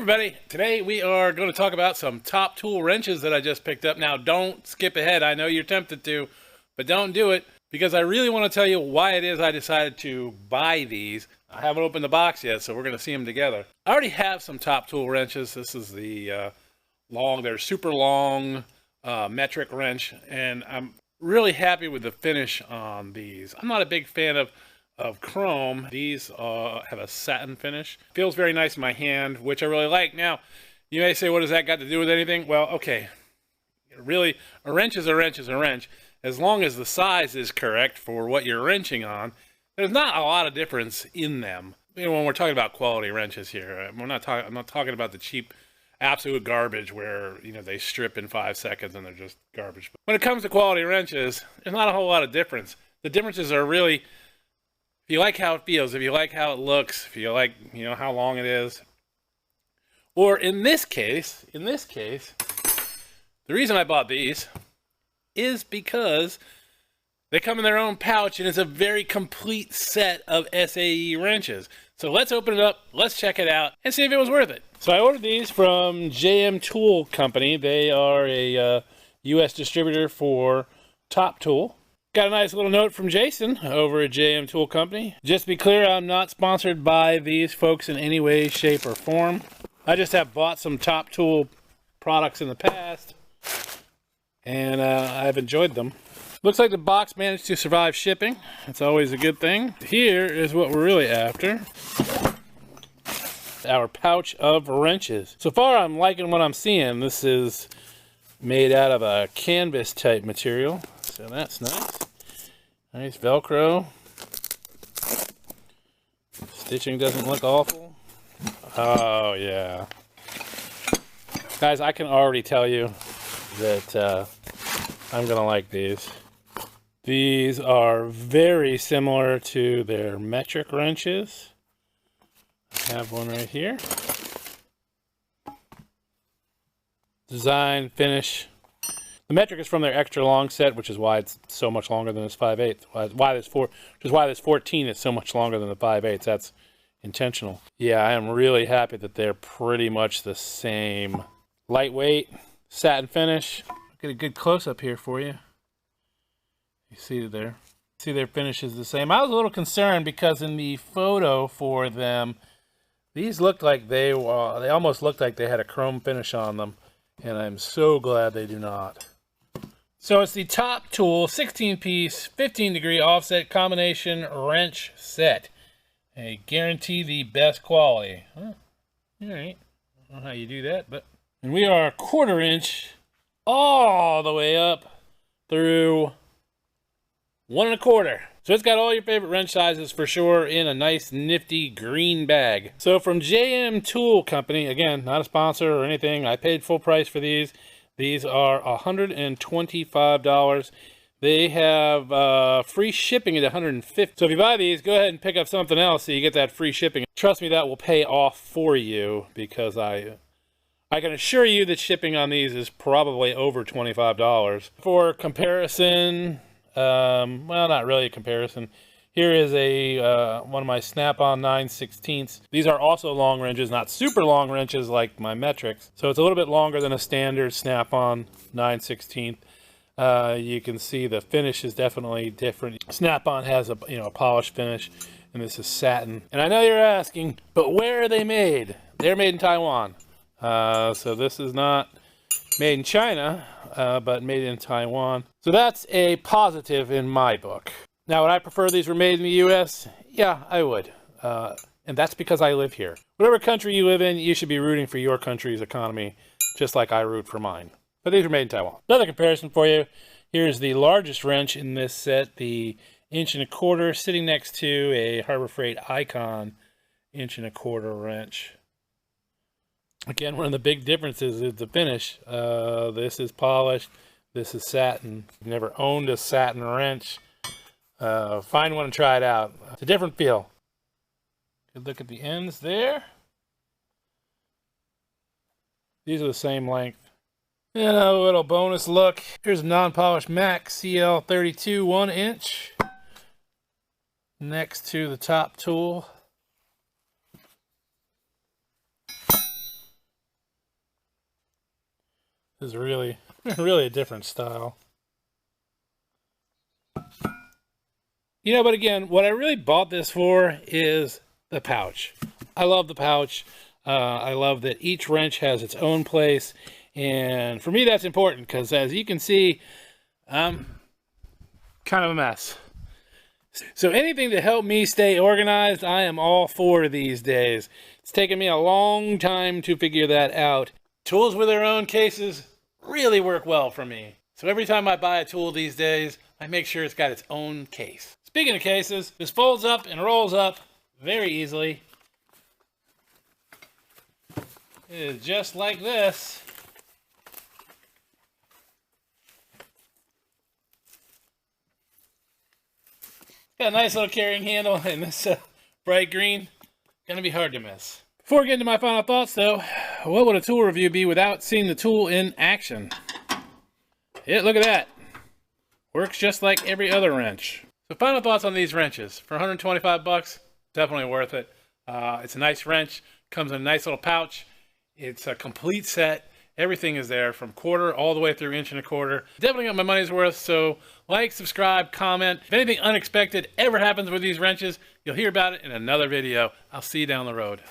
everybody, today we are going to talk about some top tool wrenches that I just picked up. Now don't skip ahead, I know you're tempted to, but don't do it because I really want to tell you why it is I decided to buy these. I haven't opened the box yet, so we're going to see them together. I already have some top tool wrenches. This is the they're super long metric wrench, and I'm really happy with the finish on these. I'm not a big fan of chrome. These have a satin finish. Feels very nice in my hand, which I really like. Now, you may say, what does that got to do with anything? Well, okay, really, a wrench is a wrench is a wrench. As long as the size is correct for what you're wrenching on, there's not a lot of difference in them. You know, when we're talking about quality wrenches here, I'm not talking about the cheap, absolute garbage where, you know, they strip in 5 seconds and they're just garbage. But when it comes to quality wrenches, there's not a whole lot of difference. The differences are really, if you like how it feels, if you like how it looks, if you like, you know, how long it is. Or in this case, the reason I bought these is because they come in their own pouch and it's a very complete set of SAE wrenches. So let's open it up, let's check it out, and see if it was worth it. So I ordered these from JM Tool Company. They are a US distributor for Top Tool. Got a nice little note from Jason over at JM Tool Company. Just to be clear, I'm not sponsored by these folks in any way, shape, or form. I just have bought some Top Tool products in the past, and I've enjoyed them. Looks like the box managed to survive shipping. That's always a good thing. Here is what we're really after. Our pouch of wrenches. So far, I'm liking what I'm seeing. This is made out of a canvas type material, so that's nice. Nice Velcro. Stitching doesn't look awful. Oh yeah. Guys, I can already tell you that I'm gonna like these. These are very similar to their metric wrenches. I have one right here. Design, finish. The metric is from their extra long set, which is why it's so much longer than this 5/8. Which is why this 14 is so much longer than the 5/8. That's intentional. Yeah, I am really happy that they're pretty much the same. Lightweight, satin finish. I'll get a good close-up here for you. You see there. See their finish is the same. I was a little concerned because in the photo for them, these looked like they almost looked like they had a chrome finish on them. And I'm so glad they do not. So it's the Top Tool 16-piece, 15-degree offset combination wrench set. I guarantee the best quality. Huh. All right. I don't know how you do that, but... And we are 1/4 inch all the way up through 1 1/4. So it's got all your favorite wrench sizes for sure in a nice nifty green bag. So from JM Tool Company, again, not a sponsor or anything. I paid full price for these. These are $125. They have free shipping at $150. So if you buy these, go ahead and pick up something else so you get that free shipping. Trust me, that will pay off for you because I can assure you that shipping on these is probably over $25. For comparison, well, not really a comparison. Here is a one of my Snap-on 9/16. These are also long wrenches, not super long wrenches like my metrics. So it's a little bit longer than a standard Snap-on 9/16. You can see the finish is definitely different. Snap-on has a a polished finish, and this is satin. And I know you're asking, but where are they made? They're made in Taiwan. So this is not made in China, but made in Taiwan. So that's a positive in my book. Now, would I prefer these were made in the US? Yeah, I would. And that's because I live here. Whatever country you live in, you should be rooting for your country's economy, just like I root for mine. But these were made in Taiwan. Another comparison for you. Here's the largest wrench in this set, the 1 1/4 inch, sitting next to a Harbor Freight Icon 1 1/4 inch wrench. Again, one of the big differences is the finish. This is polished. This is satin. I've never owned a satin wrench. Find one and try it out. It's a different feel. Good look at the ends there. These are the same length. And a little bonus look. Here's a non-polished Mac CL32 1 inch. Next to the Top Tool. is really, really a different style. You know, but again, what I really bought this for is the pouch. I love the pouch. I love that each wrench has its own place. And for me, that's important because as you can see, I'm kind of a mess. So anything to help me stay organized, I am all for these days. It's taken me a long time to figure that out. Tools with their own cases really work well for me. So every time I buy a tool these days, I make sure it's got its own case. Speaking of cases, this folds up and rolls up very easily. It is just like this. Got a nice little carrying handle, and this bright green, gonna be hard to miss. Before getting to my final thoughts though, what would a tool review be without seeing the tool in action? Yeah, look at that. Works just like every other wrench. So final thoughts on these wrenches. For 125 bucks, definitely worth it. It's a nice wrench, comes in a nice little pouch. It's a complete set. Everything is there from quarter all the way through 1.25 inch. Definitely got my money's worth, so like, subscribe, comment. If anything unexpected ever happens with these wrenches, you'll hear about it in another video. I'll see you down the road.